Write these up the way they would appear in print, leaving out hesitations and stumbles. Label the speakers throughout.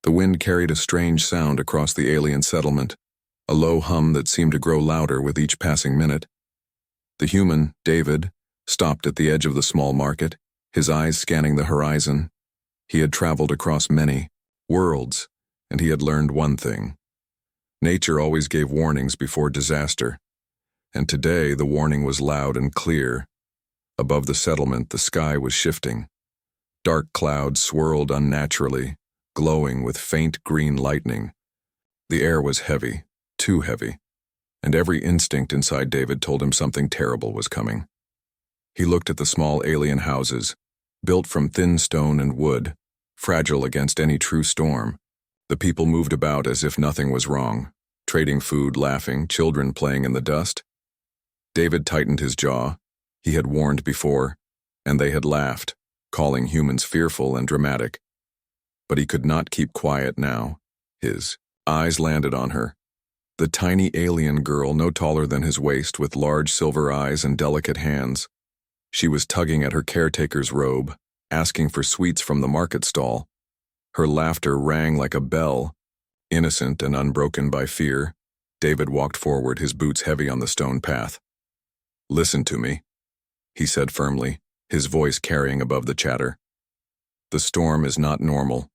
Speaker 1: The wind carried a strange sound across the alien settlement, a low hum that seemed to grow louder with each passing minute. The human, David, stopped at the edge of the small market, his eyes scanning the horizon. He had traveled across many worlds, and he had learned one thing. Nature always gave warnings before disaster, and today the warning was loud and clear. Above the settlement, the sky was shifting. Dark clouds swirled unnaturally, glowing with faint green lightning. The air was heavy, too heavy, and every instinct inside David told him something terrible was coming. He looked at the small alien houses, built from thin stone and wood, fragile against any true storm. The people moved about as if nothing was wrong, trading food, laughing, children playing in the dust. David tightened his jaw. He had warned before, and they had laughed, calling humans fearful and dramatic. But he could not keep quiet now. His eyes landed on her. The tiny alien girl, no taller than his waist, with large silver eyes and delicate hands. She was tugging at her caretaker's robe, asking for sweets from the market stall. Her laughter rang like a bell. Innocent and unbroken by fear, David walked forward, his boots heavy on the stone path. "Listen to me," he said firmly, his voice carrying above the chatter. "The storm is not normal.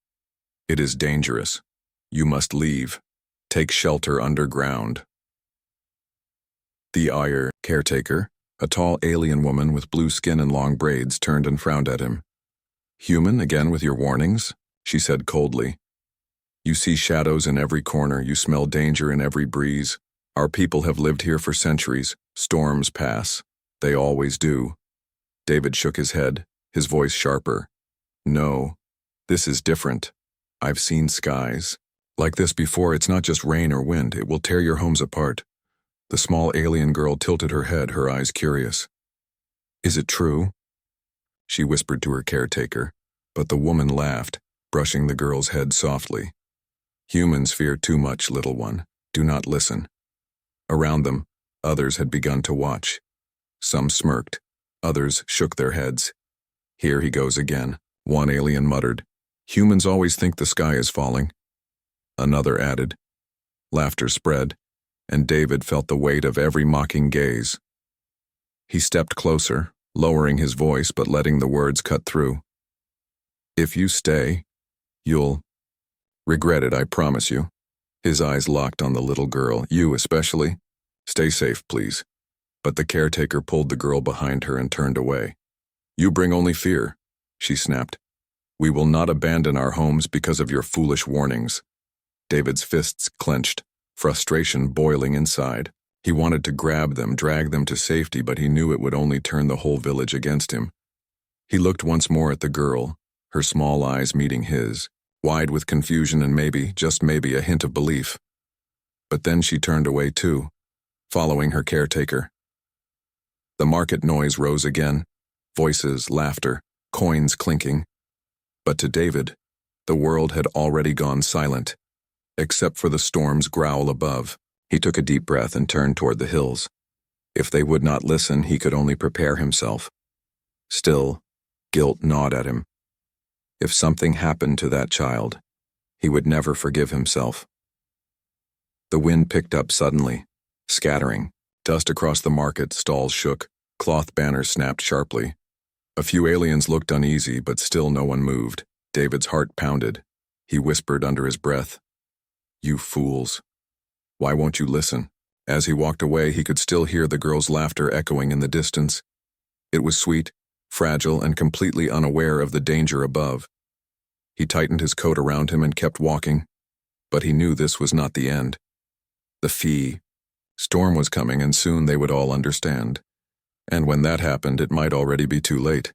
Speaker 1: It is dangerous. You must leave. Take shelter underground." The caretaker, a tall alien woman with blue skin and long braids, turned and frowned at him. "Human, again with your warnings?" she said coldly. "You see shadows in every corner, you smell danger in every breeze. Our people have lived here for centuries. Storms pass. They always do." David shook his head, his voice sharper. "No, this is different. I've seen skies like this before. It's not just rain or wind. It will tear your homes apart." The small alien girl tilted her head, her eyes curious. "Is it true?" she whispered to her caretaker, but the woman laughed, brushing the girl's head softly. "Humans fear too much, little one. Do not listen." Around them, others had begun to watch. Some smirked, others shook their heads. "Here he goes again," one alien muttered. "Humans always think the sky is falling." Another added. Laughter spread, and David felt the weight of every mocking gaze. He stepped closer, lowering his voice but letting the words cut through. "If you stay, you'll regret it, I promise you." His eyes locked on the little girl. "You especially. Stay safe, please." But the caretaker pulled the girl behind her and turned away. "You bring only fear," she snapped. "We will not abandon our homes because of your foolish warnings." David's fists clenched, frustration boiling inside. He wanted to grab them, drag them to safety, but he knew it would only turn the whole village against him. He looked once more at the girl, her small eyes meeting his, wide with confusion and maybe, just maybe, a hint of belief. But then she turned away too, following her caretaker. The market noise rose again, voices, laughter, coins clinking. But to David, the world had already gone silent, except for the storm's growl above. He took a deep breath and turned toward the hills. If they would not listen, he could only prepare himself. Still, guilt gnawed at him. If something happened to that child, he would never forgive himself. The wind picked up suddenly, scattering. Dust across the market, stalls shook, cloth banners snapped sharply. A few aliens looked uneasy, but still no one moved. David's heart pounded. He whispered under his breath, "You fools. Why won't you listen?" As he walked away, he could still hear the girl's laughter echoing in the distance. It was sweet, fragile, and completely unaware of the danger above. He tightened his coat around him and kept walking, but he knew this was not the end. The storm was coming, and soon they would all understand. And when that happened, it might already be too late.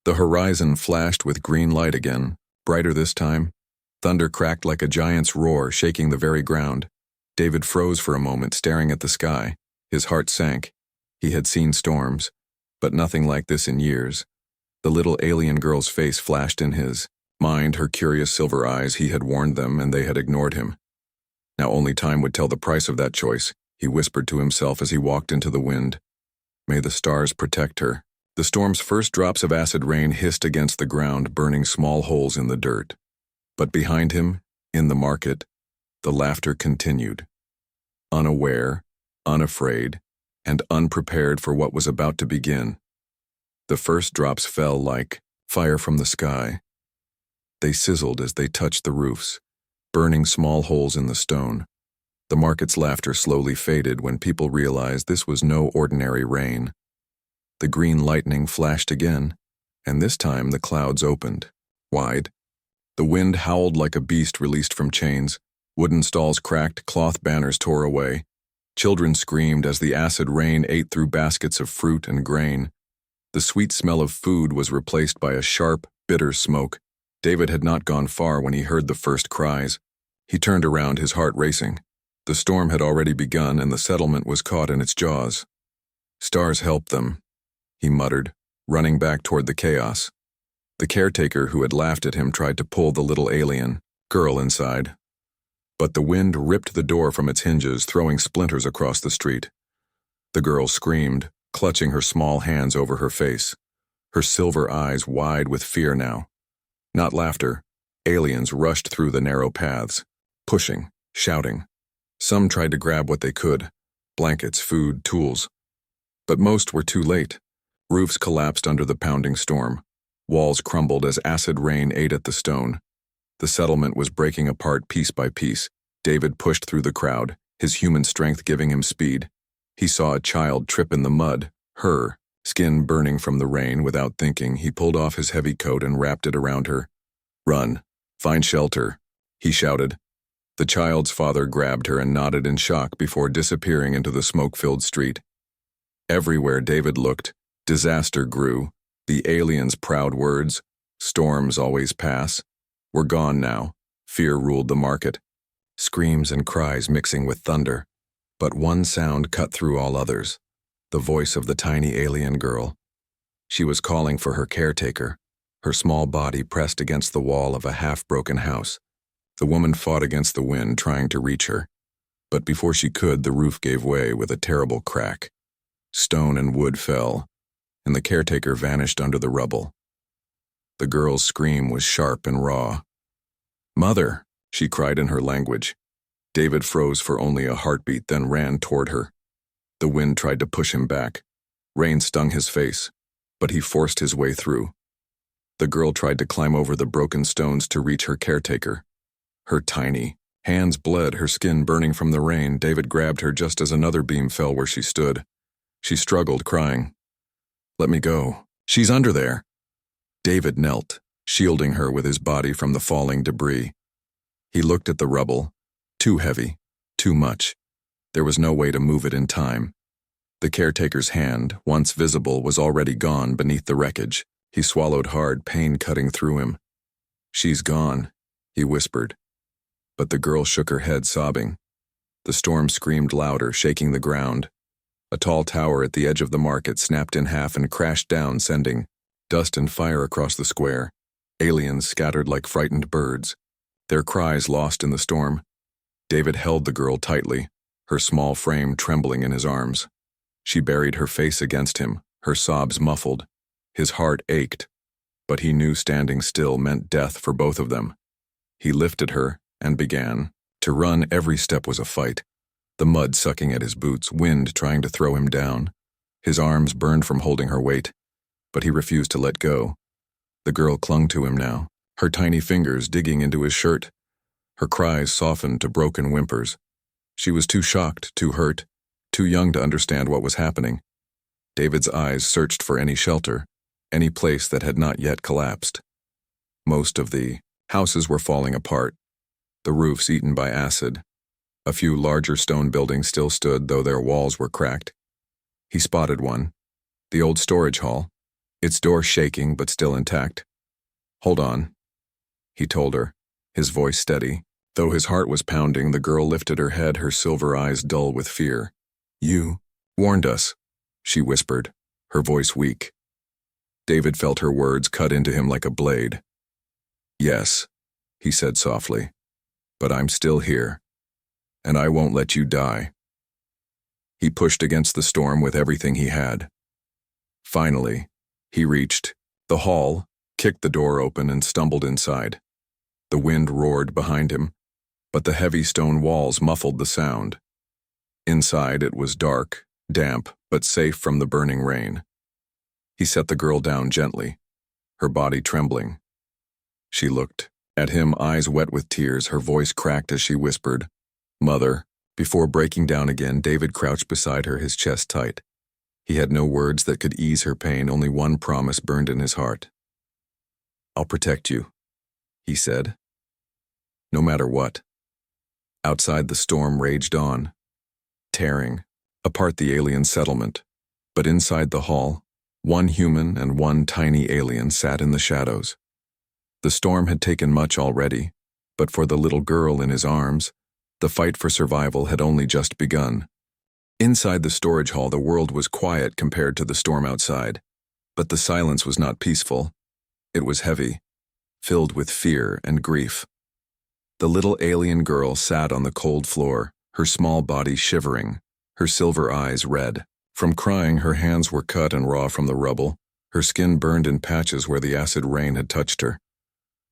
Speaker 1: The horizon flashed with green light again, brighter this time. Thunder cracked like a giant's roar, shaking the very ground. David froze for a moment, staring at the sky. His heart sank. He had seen storms, but nothing like this in years. The little alien girl's face flashed in his mind, her curious silver eyes. He had warned them, and they had ignored him. Now only time would tell the price of that choice, he whispered to himself as he walked into the wind. May the stars protect her. The storm's first drops of acid rain hissed against the ground, burning small holes in the dirt. But behind him, in the market, the laughter continued. Unaware, unafraid, and unprepared for what was about to begin. The first drops fell like fire from the sky. They sizzled as they touched the roofs, burning small holes in the stone. The market's laughter slowly faded when people realized this was no ordinary rain. The green lightning flashed again, and this time the clouds opened, wide. The wind howled like a beast released from chains. Wooden stalls cracked, cloth banners tore away. Children screamed as the acid rain ate through baskets of fruit and grain. The sweet smell of food was replaced by a sharp, bitter smoke. David had not gone far when he heard the first cries. He turned around, his heart racing. The storm had already begun and the settlement was caught in its jaws. "Stars help them," he muttered, running back toward the chaos. The caretaker who had laughed at him tried to pull the little alien girl inside. But the wind ripped the door from its hinges, throwing splinters across the street. The girl screamed, clutching her small hands over her face, her silver eyes wide with fear now. Not laughter. Aliens rushed through the narrow paths, pushing, shouting. Some tried to grab what they could, blankets, food, tools. But most were too late. Roofs collapsed under the pounding storm. Walls crumbled as acid rain ate at the stone. The settlement was breaking apart piece by piece. David pushed through the crowd, his human strength giving him speed. He saw a child trip in the mud, her skin burning from the rain. Without thinking, he pulled off his heavy coat and wrapped it around her. "Run, find shelter," he shouted. The child's father grabbed her and nodded in shock before disappearing into the smoke-filled street. Everywhere David looked, disaster grew. The aliens' proud words, "Storms always pass," were gone now. Fear ruled the market, screams and cries mixing with thunder. But one sound cut through all others, the voice of the tiny alien girl. She was calling for her caretaker, her small body pressed against the wall of a half-broken house. The woman fought against the wind, trying to reach her. But before she could, the roof gave way with a terrible crack. Stone and wood fell, and the caretaker vanished under the rubble. The girl's scream was sharp and raw. "Mother," she cried in her language. David froze for only a heartbeat, then ran toward her. The wind tried to push him back. Rain stung his face, but he forced his way through. The girl tried to climb over the broken stones to reach her caretaker. Her tiny hands bled, her skin burning from the rain. David grabbed her just as another beam fell where she stood. She struggled, crying, "Let me go. She's under there." David knelt, shielding her with his body from the falling debris. He looked at the rubble. Too heavy, too much. There was no way to move it in time. The caretaker's hand, once visible, was already gone beneath the wreckage. He swallowed hard, pain cutting through him. "She's gone," he whispered. But the girl shook her head, sobbing. The storm screamed louder, shaking the ground. A tall tower at the edge of the market snapped in half and crashed down, sending dust and fire across the square. Aliens scattered like frightened birds, their cries lost in the storm. David held the girl tightly, her small frame trembling in his arms. She buried her face against him, her sobs muffled. His heart ached, but he knew standing still meant death for both of them. He lifted her and began to run. Every step was a fight, the mud sucking at his boots, wind trying to throw him down. His arms burned from holding her weight, but he refused to let go. The girl clung to him now, her tiny fingers digging into his shirt. Her cries softened to broken whimpers. She was too shocked, too hurt, too young to understand what was happening. David's eyes searched for any shelter, any place that had not yet collapsed. Most of the houses were falling apart, the roofs eaten by acid. A few larger stone buildings still stood, though their walls were cracked. He spotted one, the old storage hall, its door shaking but still intact. "Hold on," he told her, his voice steady. Though his heart was pounding, the girl lifted her head, her silver eyes dull with fear. "You warned us," she whispered, her voice weak. David felt her words cut into him like a blade. "Yes," he said softly, "but I'm still here, and I won't let you die." He pushed against the storm with everything he had. Finally, he reached the hall, kicked the door open, and stumbled inside. The wind roared behind him, but the heavy stone walls muffled the sound. Inside it was dark, damp, but safe from the burning rain. He set the girl down gently, her body trembling. She looked at him, eyes wet with tears, her voice cracked as she whispered, "Mother." Before breaking down again, David crouched beside her, his chest tight. He had no words that could ease her pain, only one promise burned in his heart. "I'll protect you," he said. No matter what. Outside, the storm raged on, tearing apart the alien settlement. But inside the hall, one human and one tiny alien sat in the shadows. The storm had taken much already, but for the little girl in his arms, the fight for survival had only just begun. Inside the storage hall, the world was quiet compared to the storm outside, but the silence was not peaceful. It was heavy, filled with fear and grief. The little alien girl sat on the cold floor, her small body shivering, her silver eyes red. From crying, her hands were cut and raw from the rubble, her skin burned in patches where the acid rain had touched her.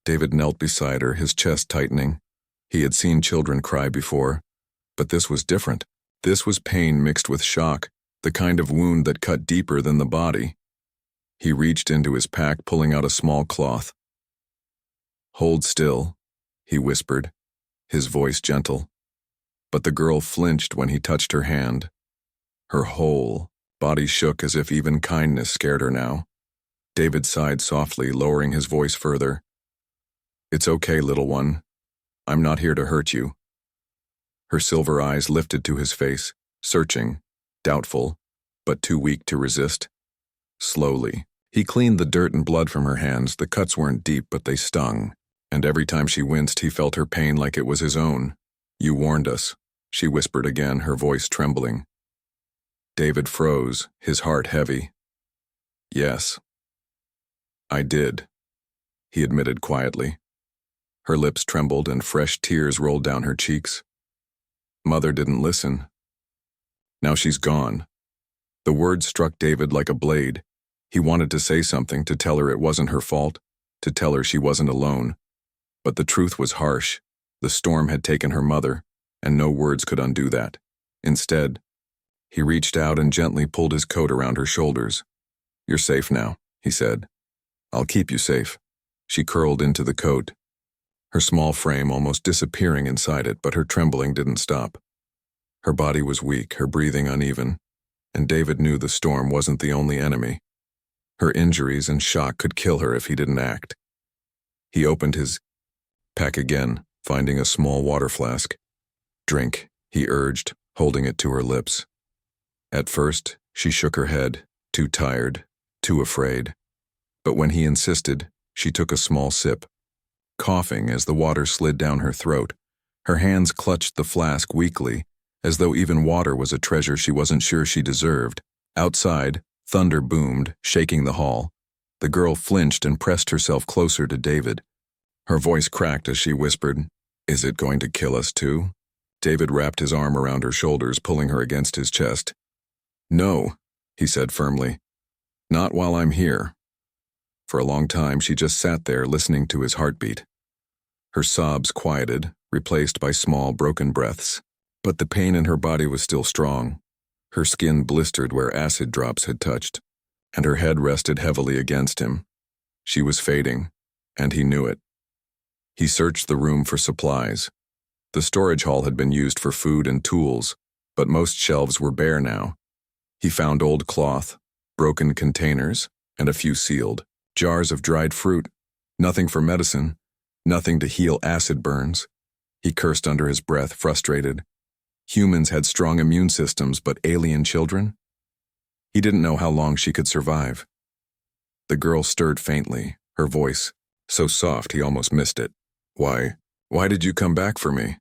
Speaker 1: David knelt beside her, his chest tightening. He had seen children cry before, but this was different. This was pain mixed with shock, the kind of wound that cut deeper than the body. He reached into his pack, pulling out a small cloth. "Hold still," he whispered, his voice gentle. But the girl flinched when he touched her hand. Her whole body shook as if even kindness scared her now. David sighed softly, lowering his voice further. "It's okay, little one. I'm not here to hurt you." Her silver eyes lifted to his face, searching, doubtful, but too weak to resist. Slowly, he cleaned the dirt and blood from her hands. The cuts weren't deep, but they stung, and every time she winced, he felt her pain like it was his own. "You warned us," she whispered again, her voice trembling. David froze, his heart heavy. "Yes, I did," he admitted quietly. Her lips trembled and fresh tears rolled down her cheeks. "Mother didn't listen. Now she's gone." The words struck David like a blade. He wanted to say something, to tell her it wasn't her fault, to tell her she wasn't alone. But the truth was harsh. The storm had taken her mother, and no words could undo that. Instead, he reached out and gently pulled his coat around her shoulders. "You're safe now," he said. "I'll keep you safe." She curled into the coat, her small frame almost disappearing inside it, but her trembling didn't stop. Her body was weak, her breathing uneven, and David knew the storm wasn't the only enemy. Her injuries and shock could kill her if he didn't act. He opened his pack again, finding a small water flask. "Drink," he urged, holding it to her lips. At first, she shook her head, too tired, too afraid. But when he insisted, she took a small sip, coughing as the water slid down her throat. Her hands clutched the flask weakly, as though even water was a treasure she wasn't sure she deserved. Outside, thunder boomed, shaking the hall. The girl flinched and pressed herself closer to David. Her voice cracked as she whispered, "Is it going to kill us too?" David wrapped his arm around her shoulders, pulling her against his chest. "No," he said firmly. "Not while I'm here." For a long time, she just sat there listening to his heartbeat. Her sobs quieted, replaced by small, broken breaths. But the pain in her body was still strong. Her skin blistered where acid drops had touched, and her head rested heavily against him. She was fading, and he knew it. He searched the room for supplies. The storage hall had been used for food and tools, but most shelves were bare now. He found old cloth, broken containers, and a few sealed. Jars of dried fruit, nothing for medicine, nothing to heal acid burns. He cursed under his breath, frustrated. Humans had strong immune systems, but alien children? He didn't know how long she could survive. The girl stirred faintly, her voice so soft he almost missed it. Why did you come back for me?"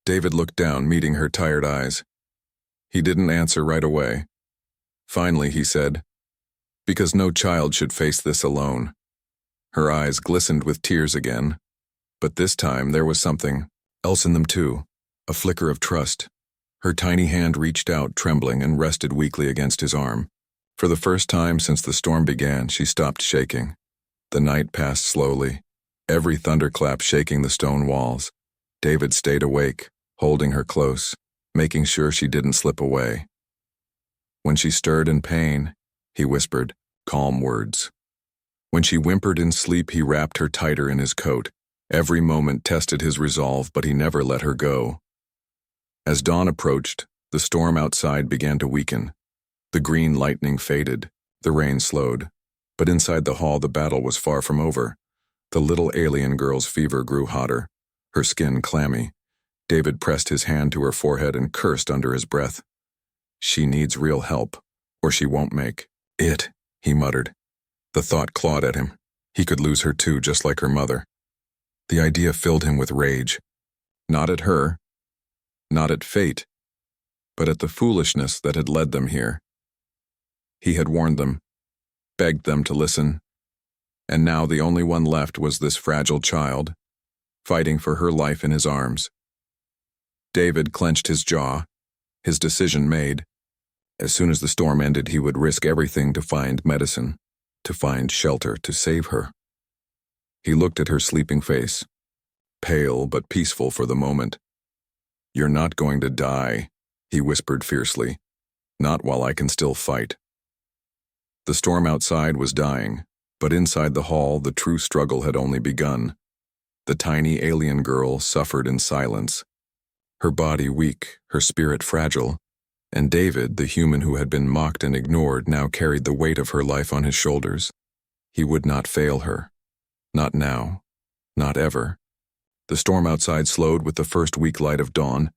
Speaker 1: David looked down, meeting her tired eyes. He didn't answer right away. Finally, he said, "Because no child should face this alone." Her eyes glistened with tears again, but this time there was something else in them too, a flicker of trust. Her tiny hand reached out, trembling, and rested weakly against his arm. For the first time since the storm began, she stopped shaking. The night passed slowly, every thunderclap shaking the stone walls. David stayed awake, holding her close, making sure she didn't slip away. When she stirred in pain, he whispered calm words. When she whimpered in sleep, he wrapped her tighter in his coat. Every moment tested his resolve, but he never let her go. As dawn approached, the storm outside began to weaken. The green lightning faded, the rain slowed, but inside the hall the battle was far from over. The little alien girl's fever grew hotter, her skin clammy. David pressed his hand to her forehead and cursed under his breath. She needs real help, or she won't make it, he muttered. The thought clawed at him. He could lose her too, just like her mother. The idea filled him with rage. Not at her, not at fate, but at the foolishness that had led them here. He had warned them, begged them to listen, and now the only one left was this fragile child, fighting for her life in his arms. David clenched his jaw, his decision made. As soon as the storm ended, he would risk everything to find medicine, to find shelter, to save her. He looked at her sleeping face, pale but peaceful for the moment. "You're not going to die," he whispered fiercely. "Not while I can still fight." The storm outside was dying, but inside the hall the true struggle had only begun. The tiny alien girl suffered in silence, her body weak, her spirit fragile, and David, the human who had been mocked and ignored, now carried the weight of her life on his shoulders. He would not fail her. Not now. Not ever. The storm outside slowed with the first weak light of dawn,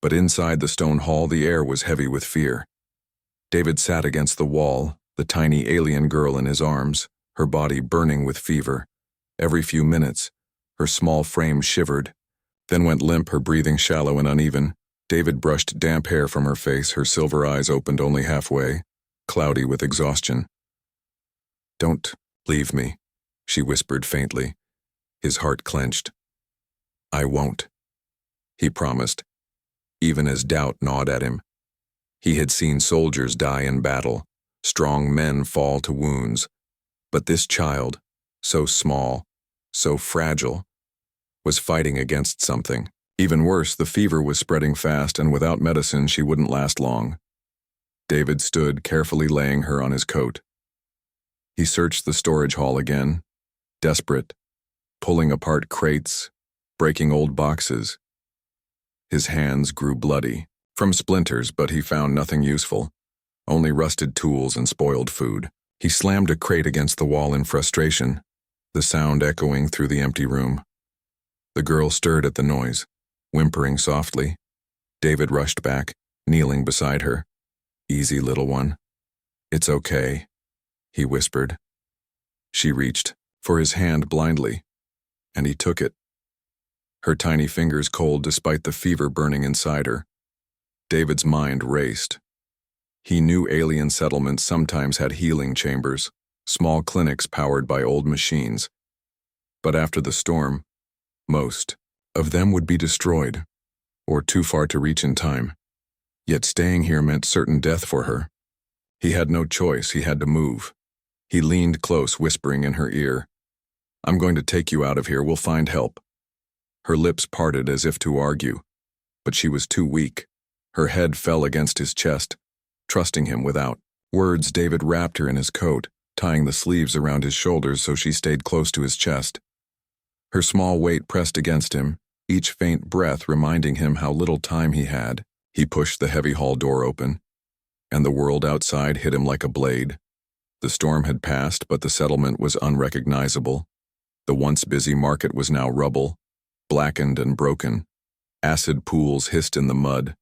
Speaker 1: but inside the stone hall the air was heavy with fear. David sat against the wall, the tiny alien girl in his arms, her body burning with fever. Every few minutes, her small frame shivered, then went limp, her breathing shallow and uneven. David brushed damp hair from her face, her silver eyes opened only halfway, cloudy with exhaustion. "Don't leave me," she whispered faintly. His heart clenched. "I won't," he promised, even as doubt gnawed at him. He had seen soldiers die in battle, strong men fall to wounds, but this child, so small, so fragile, was fighting against something. Even worse, the fever was spreading fast, and without medicine she wouldn't last long. David stood, carefully laying her on his coat. He searched the storage hall again, desperate, pulling apart crates, breaking old boxes. His hands grew bloody, from splinters, but he found nothing useful, only rusted tools and spoiled food. He slammed a crate against the wall in frustration, the sound echoing through the empty room. The girl stirred at the noise, whimpering softly. David rushed back, kneeling beside her. "Easy, little one. It's okay," he whispered. She reached for his hand blindly, and he took it. Her tiny fingers cold despite the fever burning inside her. David's mind raced. He knew alien settlements sometimes had healing chambers, small clinics powered by old machines. But after the storm, most of them would be destroyed, or too far to reach in time. Yet staying here meant certain death for her. He had no choice, he had to move. He leaned close, whispering in her ear, "I'm going to take you out of here, we'll find help." Her lips parted as if to argue, but she was too weak. Her head fell against his chest, trusting him without words. David wrapped her in his coat, tying the sleeves around his shoulders so she stayed close to his chest. Her small weight pressed against him, each faint breath reminding him how little time he had. He pushed the heavy hall door open, and the world outside hit him like a blade. The storm had passed, but the settlement was unrecognizable. The once busy market was now rubble, blackened and broken. Acid pools hissed in the mud.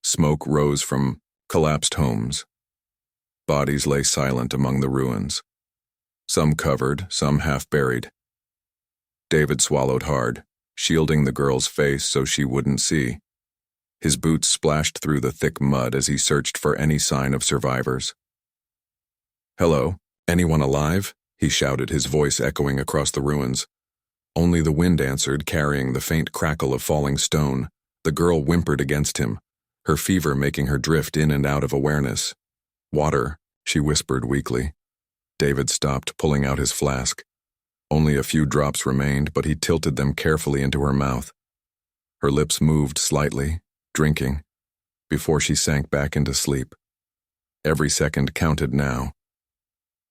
Speaker 1: Smoke rose from collapsed homes. Bodies lay silent among the ruins, some covered, some half buried. David swallowed hard, shielding the girl's face so she wouldn't see. His boots splashed through the thick mud as he searched for any sign of survivors. "Hello, anyone alive?" he shouted, his voice echoing across the ruins. Only the wind answered, carrying the faint crackle of falling stone. The girl whimpered against him, her fever making her drift in and out of awareness. "Water," she whispered weakly. David stopped, pulling out his flask. Only a few drops remained, but he tilted them carefully into her mouth. Her lips moved slightly, drinking, before she sank back into sleep. Every second counted now.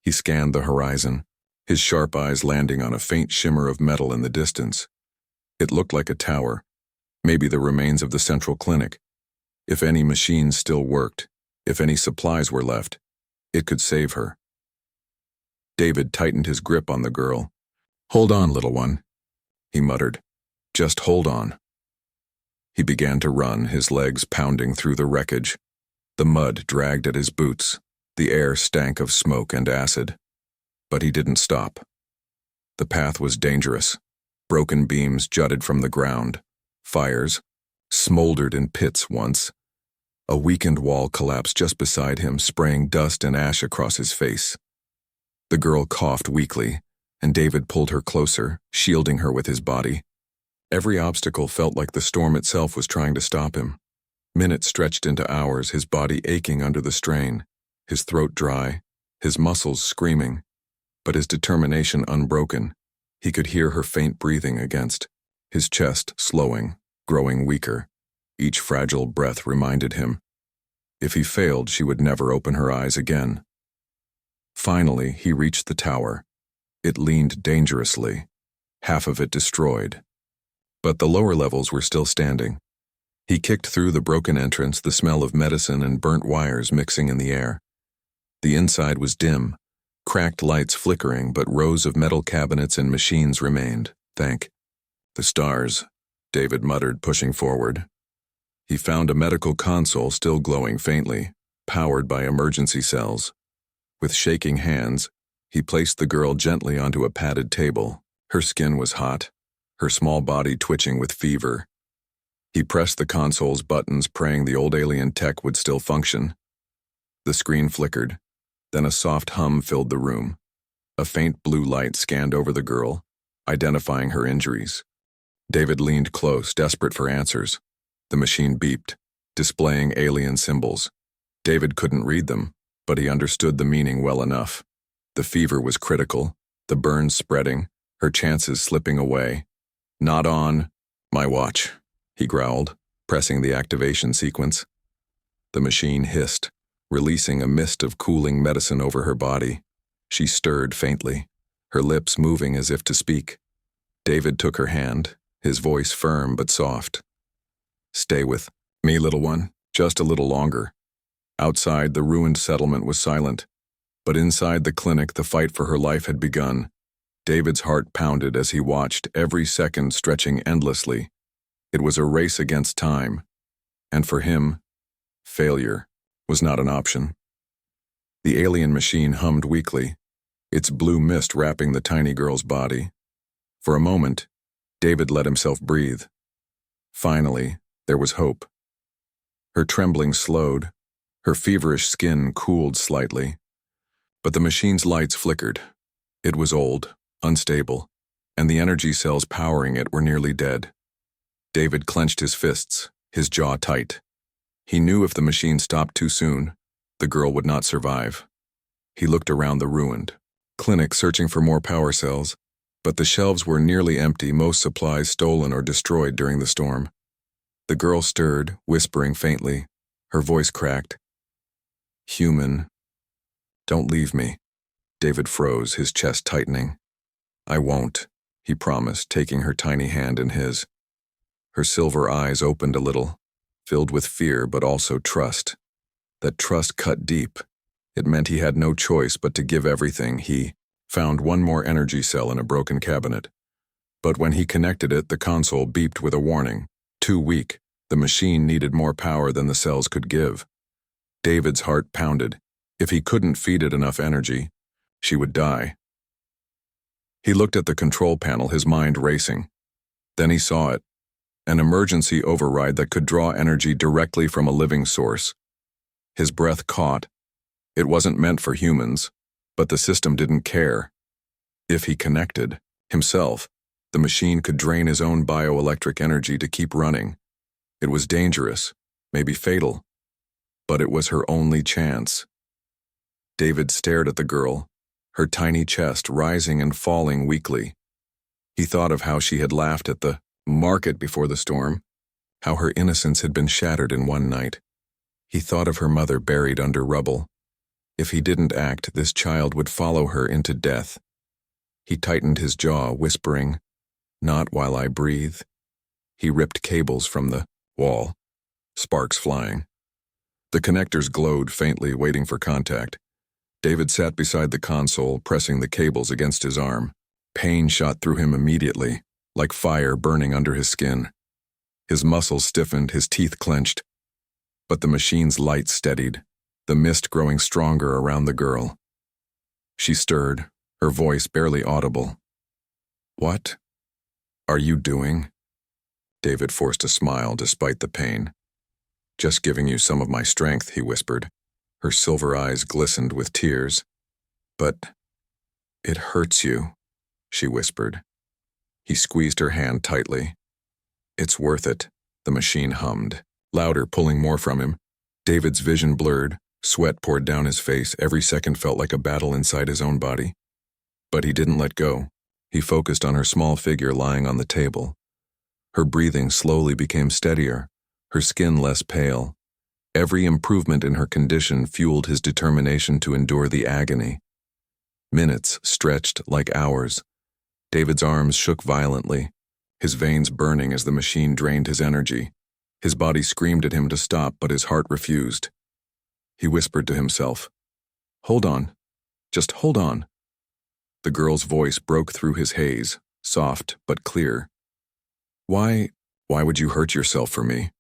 Speaker 1: He scanned the horizon, his sharp eyes landing on a faint shimmer of metal in the distance. It looked like a tower, maybe the remains of the central clinic. If any machines still worked, if any supplies were left, it could save her. David tightened his grip on the girl. "Hold on, little one," he muttered. "Just hold on." He began to run, his legs pounding through the wreckage. The mud dragged at his boots. The air stank of smoke and acid. But he didn't stop. The path was dangerous. Broken beams jutted from the ground. Fires smoldered in pits once. A weakened wall collapsed just beside him, spraying dust and ash across his face. The girl coughed weakly, and David pulled her closer, shielding her with his body. Every obstacle felt like the storm itself was trying to stop him. Minutes stretched into hours, his body aching under the strain, his throat dry, his muscles screaming, but his determination unbroken. He could hear her faint breathing against, his chest slowing, growing weaker. Each fragile breath reminded him. If he failed, she would never open her eyes again. Finally, he reached the tower. It leaned dangerously, half of it destroyed. But the lower levels were still standing. He kicked through the broken entrance, the smell of medicine and burnt wires mixing in the air. The inside was dim, cracked lights flickering, but rows of metal cabinets and machines remained. Thank the stars, David muttered, pushing forward. He found a medical console still glowing faintly, powered by emergency cells. With shaking hands, he placed the girl gently onto a padded table. Her skin was hot, her small body twitching with fever. He pressed the console's buttons, praying the old alien tech would still function. The screen flickered, then a soft hum filled the room. A faint blue light scanned over the girl, identifying her injuries. David leaned close, desperate for answers. The machine beeped, displaying alien symbols. David couldn't read them, but he understood the meaning well enough. The fever was critical, the burns spreading, her chances slipping away. "Not on my watch," he growled, pressing the activation sequence. The machine hissed, releasing a mist of cooling medicine over her body. She stirred faintly, her lips moving as if to speak. David took her hand, his voice firm but soft. "Stay with me, little one, just a little longer." Outside, the ruined settlement was silent, but inside the clinic, the fight for her life had begun. David's heart pounded as he watched, every second stretching endlessly. It was a race against time, and for him, failure was not an option. The alien machine hummed weakly, its blue mist wrapping the tiny girl's body. For a moment, David let himself breathe. Finally, there was hope. Her trembling slowed, her feverish skin cooled slightly. But the machine's lights flickered. It was old, unstable, and the energy cells powering it were nearly dead. David clenched his fists, his jaw tight. He knew if the machine stopped too soon, the girl would not survive. He looked around the ruined clinic, searching for more power cells, but the shelves were nearly empty, most supplies stolen or destroyed during the storm. The girl stirred, whispering faintly, her voice cracked. "Human, don't leave me." David froze, his chest tightening. "I won't," he promised, taking her tiny hand in his. Her silver eyes opened a little, filled with fear but also trust. That trust cut deep. It meant he had no choice but to give everything. He found one more energy cell in a broken cabinet. But when he connected it, the console beeped with a warning. Too weak. The machine needed more power than the cells could give. David's heart pounded. If he couldn't feed it enough energy, she would die. He looked at the control panel, his mind racing. Then he saw it. An emergency override that could draw energy directly from a living source. His breath caught. It wasn't meant for humans, but the system didn't care. If he connected, himself, the machine could drain his own bioelectric energy to keep running. It was dangerous, maybe fatal, but it was her only chance. David stared at the girl, her tiny chest rising and falling weakly. He thought of how she had laughed at the market before the storm, how her innocence had been shattered in one night. He thought of her mother buried under rubble. If he didn't act, this child would follow her into death. He tightened his jaw, whispering, "Not while I breathe." He ripped cables from the wall, sparks flying. The connectors glowed faintly, waiting for contact. David sat beside the console, pressing the cables against his arm. Pain shot through him immediately, like fire burning under his skin. His muscles stiffened, his teeth clenched. But the machine's light steadied, the mist growing stronger around the girl. She stirred, her voice barely audible. "What are you doing?" David forced a smile despite the pain. "Just giving you some of my strength," he whispered. Her silver eyes glistened with tears. "But it hurts you," she whispered. He squeezed her hand tightly. "It's worth it," the machine hummed, louder, pulling more from him. David's vision blurred, sweat poured down his face, every second felt like a battle inside his own body. But he didn't let go. He focused on her small figure lying on the table. Her breathing slowly became steadier, her skin less pale. Every improvement in her condition fueled his determination to endure the agony. Minutes stretched like hours. David's arms shook violently, his veins burning as the machine drained his energy. His body screamed at him to stop, but his heart refused. He whispered to himself, "Hold on. Just hold on." The girl's voice broke through his haze, soft but clear. Why would you hurt yourself for me?"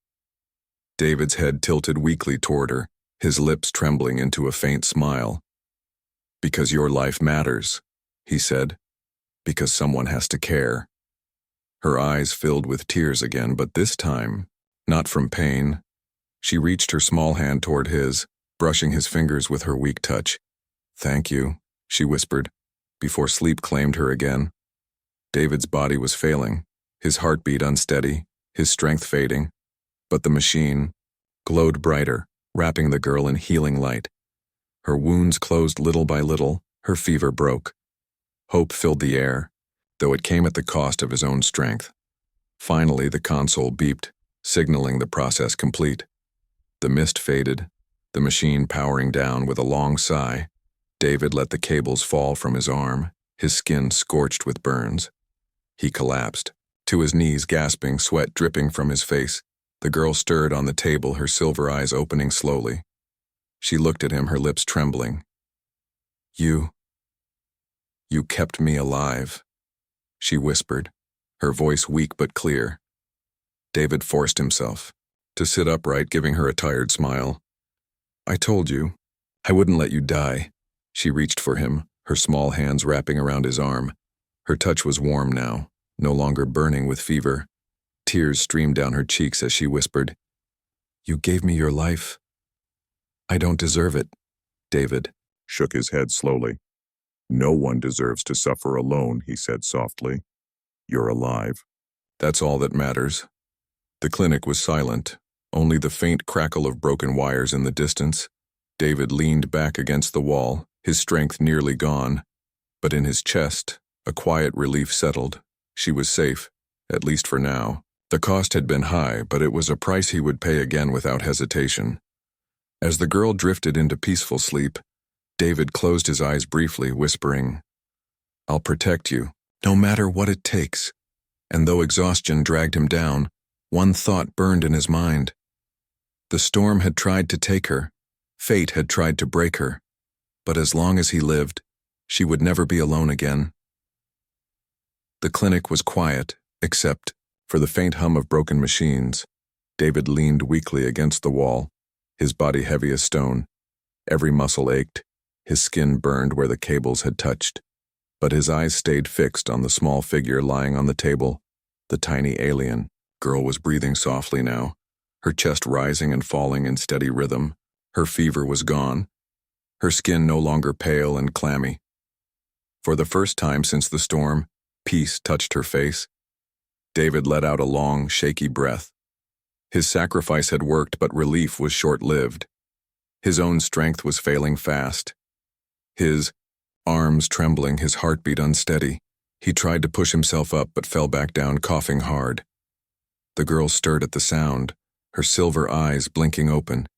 Speaker 1: David's head tilted weakly toward her, his lips trembling into a faint smile. "Because your life matters," he said. "Because someone has to care." Her eyes filled with tears again, but this time, not from pain. She reached her small hand toward his, brushing his fingers with her weak touch. "Thank you," she whispered, before sleep claimed her again. David's body was failing, his heartbeat unsteady, his strength fading. But the machine glowed brighter, wrapping the girl in healing light. Her wounds closed little by little, her fever broke. Hope filled the air, though it came at the cost of his own strength. Finally, the console beeped, signaling the process complete. The mist faded, the machine powering down with a long sigh. David let the cables fall from his arm, his skin scorched with burns. He collapsed, to his knees gasping, sweat dripping from his face. The girl stirred on the table, her silver eyes opening slowly. She looked at him, her lips trembling. You kept me alive," she whispered, her voice weak but clear. David forced himself to sit upright, giving her a tired smile. "I told you, I wouldn't let you die." She reached for him, her small hands wrapping around his arm. Her touch was warm now, no longer burning with fever. Tears streamed down her cheeks as she whispered, "You gave me your life. I don't deserve it." David shook his head slowly. "No one deserves to suffer alone," he said softly. "You're alive. That's all that matters." The clinic was silent, only the faint crackle of broken wires in the distance. David leaned back against the wall, his strength nearly gone. But in his chest, a quiet relief settled. She was safe, at least for now. The cost had been high, but it was a price he would pay again without hesitation. As the girl drifted into peaceful sleep, David closed his eyes briefly, whispering, "I'll protect you, no matter what it takes." And though exhaustion dragged him down, one thought burned in his mind. The storm had tried to take her, fate had tried to break her, but as long as he lived, she would never be alone again. The clinic was quiet, except for the faint hum of broken machines. David leaned weakly against the wall, his body heavy as stone. Every muscle ached, his skin burned where the cables had touched. But his eyes stayed fixed on the small figure lying on the table. The tiny alien girl was breathing softly now, her chest rising and falling in steady rhythm. Her fever was gone, her skin no longer pale and clammy. For the first time since the storm, peace touched her face. David let out a long, shaky breath. His sacrifice had worked, but relief was short-lived. His own strength was failing fast. His arms trembling, his heartbeat unsteady. He tried to push himself up but fell back down, coughing hard. The girl stirred at the sound, her silver eyes blinking open.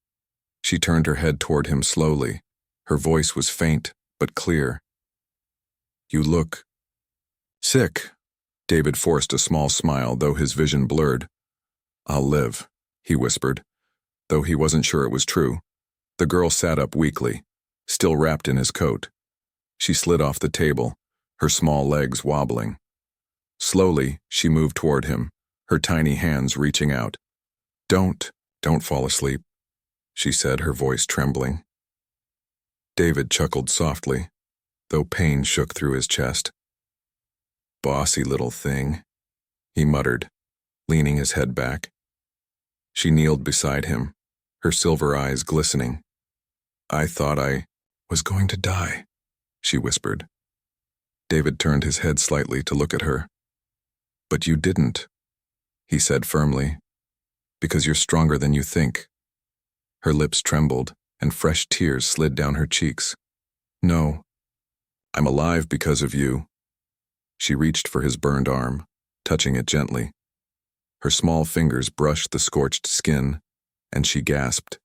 Speaker 1: She turned her head toward him slowly. Her voice was faint but clear. "You look sick." David forced a small smile, though his vision blurred. "I'll live," he whispered, though he wasn't sure it was true. The girl sat up weakly, still wrapped in his coat. She slid off the table, her small legs wobbling. Slowly, she moved toward him, her tiny hands reaching out. Don't fall asleep," she said, her voice trembling. David chuckled softly, though pain shook through his chest. "Bossy little thing," he muttered, leaning his head back. She kneeled beside him, her silver eyes glistening. "I thought I was going to die," she whispered. David turned his head slightly to look at her. "But you didn't," he said firmly, "because you're stronger than you think." Her lips trembled, and fresh tears slid down her cheeks. "No, I'm alive because of you." She reached for his burned arm, touching it gently. Her small fingers brushed the scorched skin, and she gasped.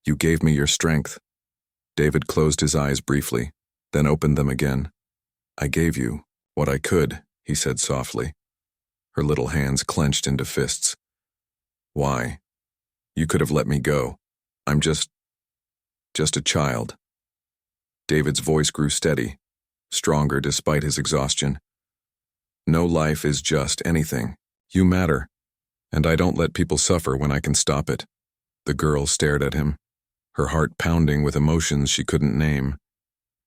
Speaker 1: "You gave me your strength." David closed his eyes briefly, then opened them again. "I gave you what I could," he said softly. Her little hands clenched into fists. "Why? You could have let me go. I'm just a child." David's voice grew steady, stronger despite his exhaustion. "No life is just anything. You matter, and I don't let people suffer when I can stop it." The girl stared at him, her heart pounding with emotions she couldn't name.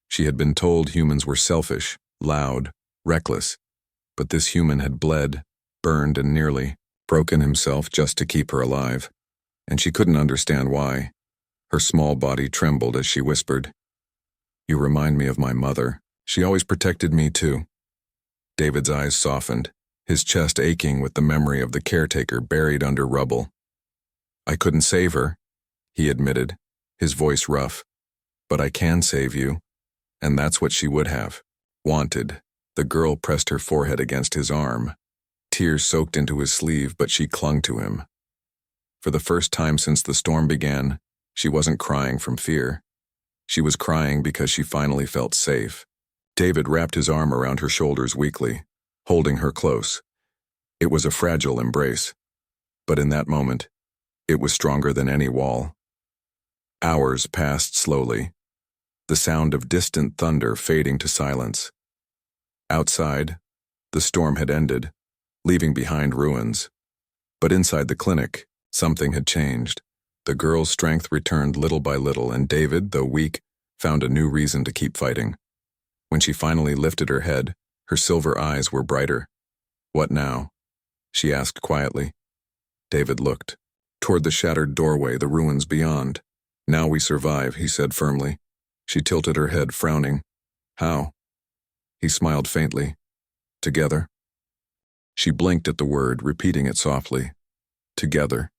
Speaker 1: She had been told humans were selfish, loud, reckless, but this human had bled, burned, and nearly broken himself just to keep her alive, and she couldn't understand why. Her small body trembled as she whispered, "You remind me of my mother. She always protected me too." David's eyes softened, his chest aching with the memory of the caretaker buried under rubble. "I couldn't save her," he admitted, his voice rough, "but I can save you, and that's what she would have wanted." The girl pressed her forehead against his arm. Tears soaked into his sleeve, but she clung to him. For the first time since the storm began, she wasn't crying from fear. She was crying because she finally felt safe. David wrapped his arm around her shoulders weakly, holding her close. It was a fragile embrace, but in that moment, it was stronger than any wall. Hours passed slowly, the sound of distant thunder fading to silence. Outside, the storm had ended, leaving behind ruins. But inside the clinic, something had changed. The girl's strength returned little by little, and David, though weak, found a new reason to keep fighting. When she finally lifted her head, her silver eyes were brighter. "What now?" she asked quietly. David looked toward the shattered doorway, the ruins beyond. "Now we survive," he said firmly. She tilted her head, frowning. "How?" He smiled faintly. "Together." She blinked at the word, repeating it softly. "Together."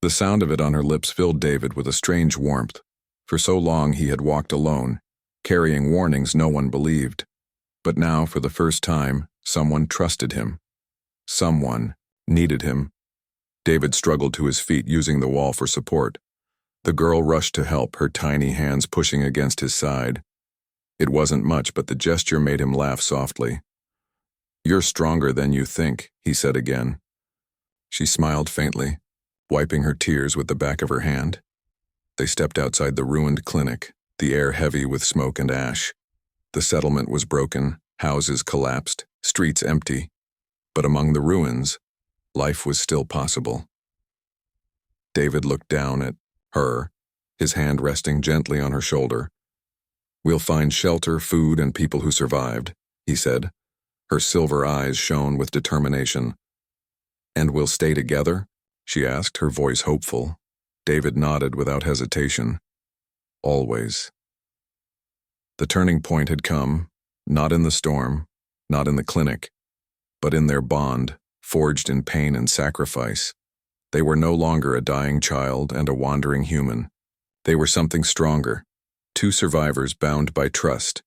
Speaker 1: The sound of it on her lips filled David with a strange warmth. For so long he had walked alone, carrying warnings no one believed. But now, for the first time, someone trusted him. Someone needed him. David struggled to his feet, using the wall for support. The girl rushed to help, her tiny hands pushing against his side. It wasn't much, but the gesture made him laugh softly. "You're stronger than you think," he said again. She smiled faintly, wiping her tears with the back of her hand. They stepped outside the ruined clinic, the air heavy with smoke and ash. The settlement was broken, houses collapsed, streets empty. But among the ruins, life was still possible. David looked down at her, his hand resting gently on her shoulder. "We'll find shelter, food, and people who survived," he said. Her silver eyes shone with determination. "And we'll stay together?" she asked, her voice hopeful. David nodded without hesitation. "Always." The turning point had come, not in the storm, not in the clinic, but in their bond, forged in pain and sacrifice. They were no longer a dying child and a wandering human. They were something stronger, 2 survivors bound by trust,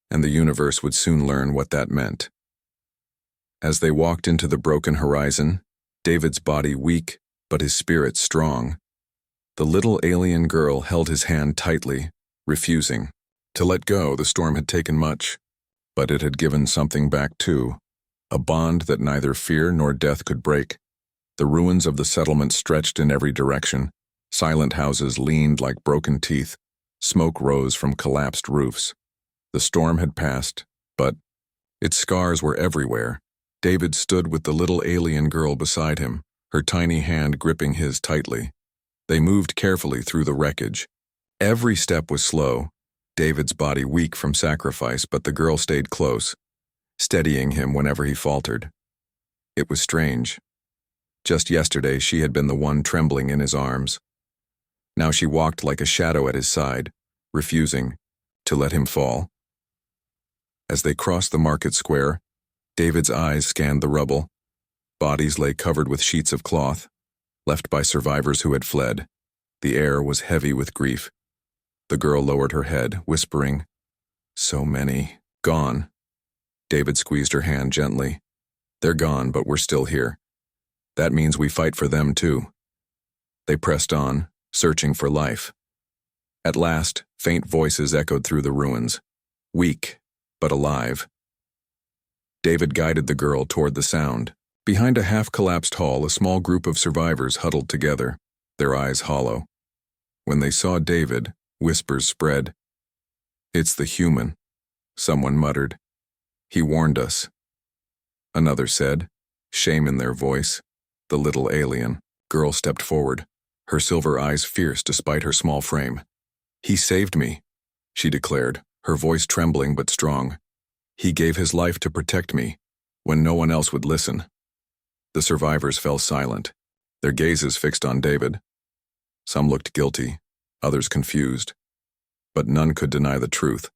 Speaker 1: and the universe would soon learn what that meant. As they walked into the broken horizon, David's body weak, but his spirit strong, the little alien girl held his hand tightly, refusing to let go. The storm had taken much, but it had given something back too, a bond that neither fear nor death could break. The ruins of the settlement stretched in every direction. Silent houses leaned like broken teeth. Smoke rose from collapsed roofs. The storm had passed, but its scars were everywhere. David stood with the little alien girl beside him, her tiny hand gripping his tightly. They moved carefully through the wreckage. Every step was slow, David's body weak from sacrifice, but the girl stayed close, steadying him whenever he faltered. It was strange. Just yesterday she had been the one trembling in his arms. Now she walked like a shadow at his side, refusing to let him fall. As they crossed the market square, David's eyes scanned the rubble. Bodies lay covered with sheets of cloth, left by survivors who had fled. The air was heavy with grief. The girl lowered her head, whispering, "So many. Gone." David squeezed her hand gently. "They're gone, but we're still here. That means we fight for them too." They pressed on, searching for life. At last, faint voices echoed through the ruins, weak, but alive. David guided the girl toward the sound. Behind a half-collapsed hall, a small group of survivors huddled together, their eyes hollow. When they saw David, whispers spread. "It's the human," someone muttered. "He warned us." Another said, shame in their voice. "The little alien." Girl stepped forward, her silver eyes fierce despite her small frame. "He saved me," she declared, her voice trembling but strong. "He gave his life to protect me, when no one else would listen." The survivors fell silent, their gazes fixed on David. Some looked guilty, others confused, but none could deny the truth.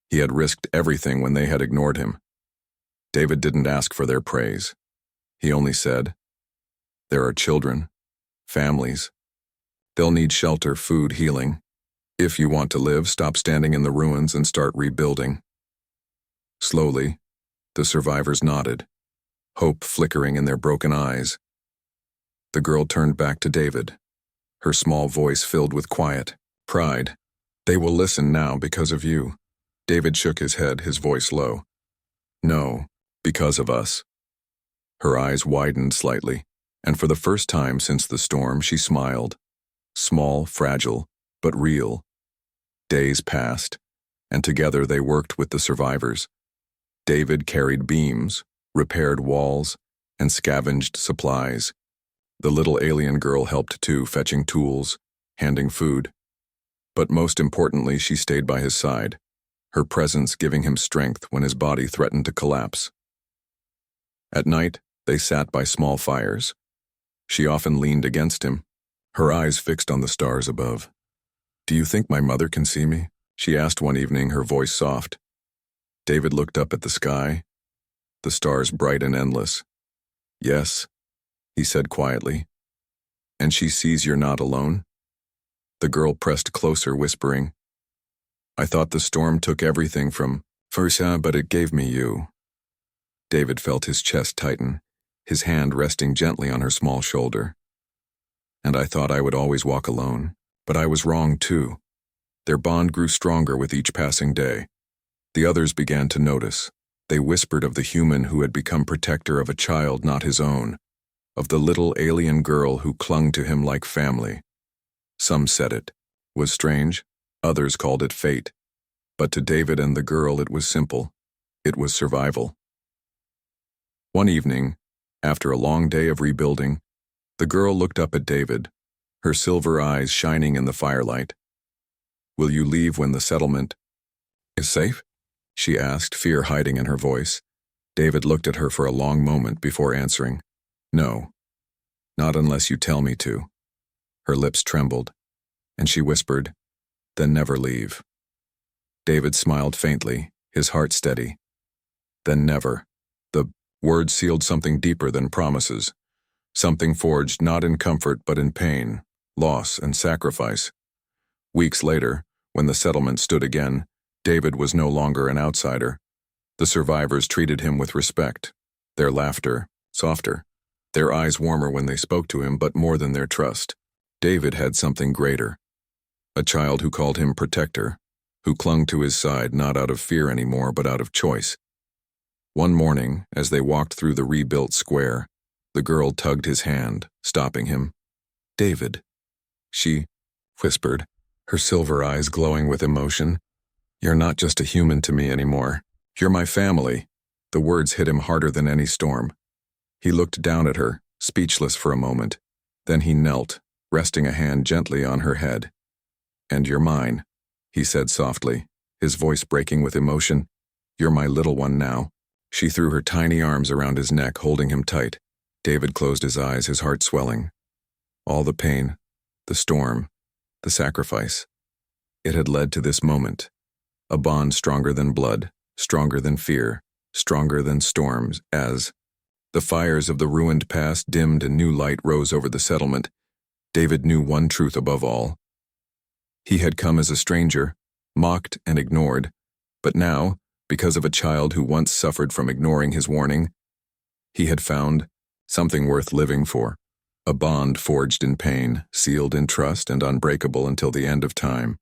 Speaker 1: He had risked everything when they had ignored him. David didn't ask for their praise. He only said, "There are children, families. They'll need shelter, food, healing. If you want to live, stop standing in the ruins and start rebuilding." Slowly, the survivors nodded, hope flickering in their broken eyes. The girl turned back to David, her small voice filled with quiet pride. "They will listen now because of you." David shook his head, his voice low. "No, because of us." Her eyes widened slightly, and for the first time since the storm, she smiled. Small, fragile, but real. Days passed, and together they worked with the survivors. David carried beams, repaired walls, and scavenged supplies. The little alien girl helped too, fetching tools, handing food. But most importantly, she stayed by his side, her presence giving him strength when his body threatened to collapse. At night, they sat by small fires. She often leaned against him, her eyes fixed on the stars above. "Do you think my mother can see me?" she asked one evening, her voice soft. David looked up at the sky, the stars bright and endless. "Yes," he said quietly. "And she sees you're not alone?" The girl pressed closer, whispering, "I thought the storm took everything from Fursa, but it gave me you." David felt his chest tighten, his hand resting gently on her small shoulder. "And I thought I would always walk alone, but I was wrong too." Their bond grew stronger with each passing day. The others began to notice. They whispered of the human who had become protector of a child not his own, of the little alien girl who clung to him like family. Some said it was strange, others called it fate. But to David and the girl it was simple. It was survival. One evening, after a long day of rebuilding, the girl looked up at David, her silver eyes shining in the firelight. "Will you leave when the settlement is safe?" she asked, fear hiding in her voice. David looked at her for a long moment before answering, "No, not unless you tell me to." Her lips trembled, and she whispered, "Then never leave." David smiled faintly, his heart steady. "Then never." The word sealed something deeper than promises, something forged not in comfort but in pain, loss, and sacrifice. Weeks later, When the settlement stood again, David was no longer an outsider. The survivors treated him with respect, their laughter softer, their eyes warmer when they spoke to him, but more than their trust. David had something greater. A child who called him protector, who clung to his side not out of fear anymore but out of choice. One morning, as they walked through the rebuilt square, the girl tugged his hand, stopping him. "David," she whispered, her silver eyes glowing with emotion. "You're not just a human to me anymore. You're my family." The words hit him harder than any storm. He looked down at her, speechless for a moment. Then he knelt, resting a hand gently on her head. "And you're mine," he said softly, his voice breaking with emotion. "You're my little one now." She threw her tiny arms around his neck, holding him tight. David closed his eyes, his heart swelling. All the pain, the storm, the sacrifice. It had led to this moment. A bond stronger than blood, stronger than fear, stronger than storms, as the fires of the ruined past dimmed and new light rose over the settlement. David knew one truth above all. He had come as a stranger, mocked and ignored, but now, because of a child who once suffered from ignoring his warning, he had found something worth living for, a bond forged in pain, sealed in trust and unbreakable until the end of time.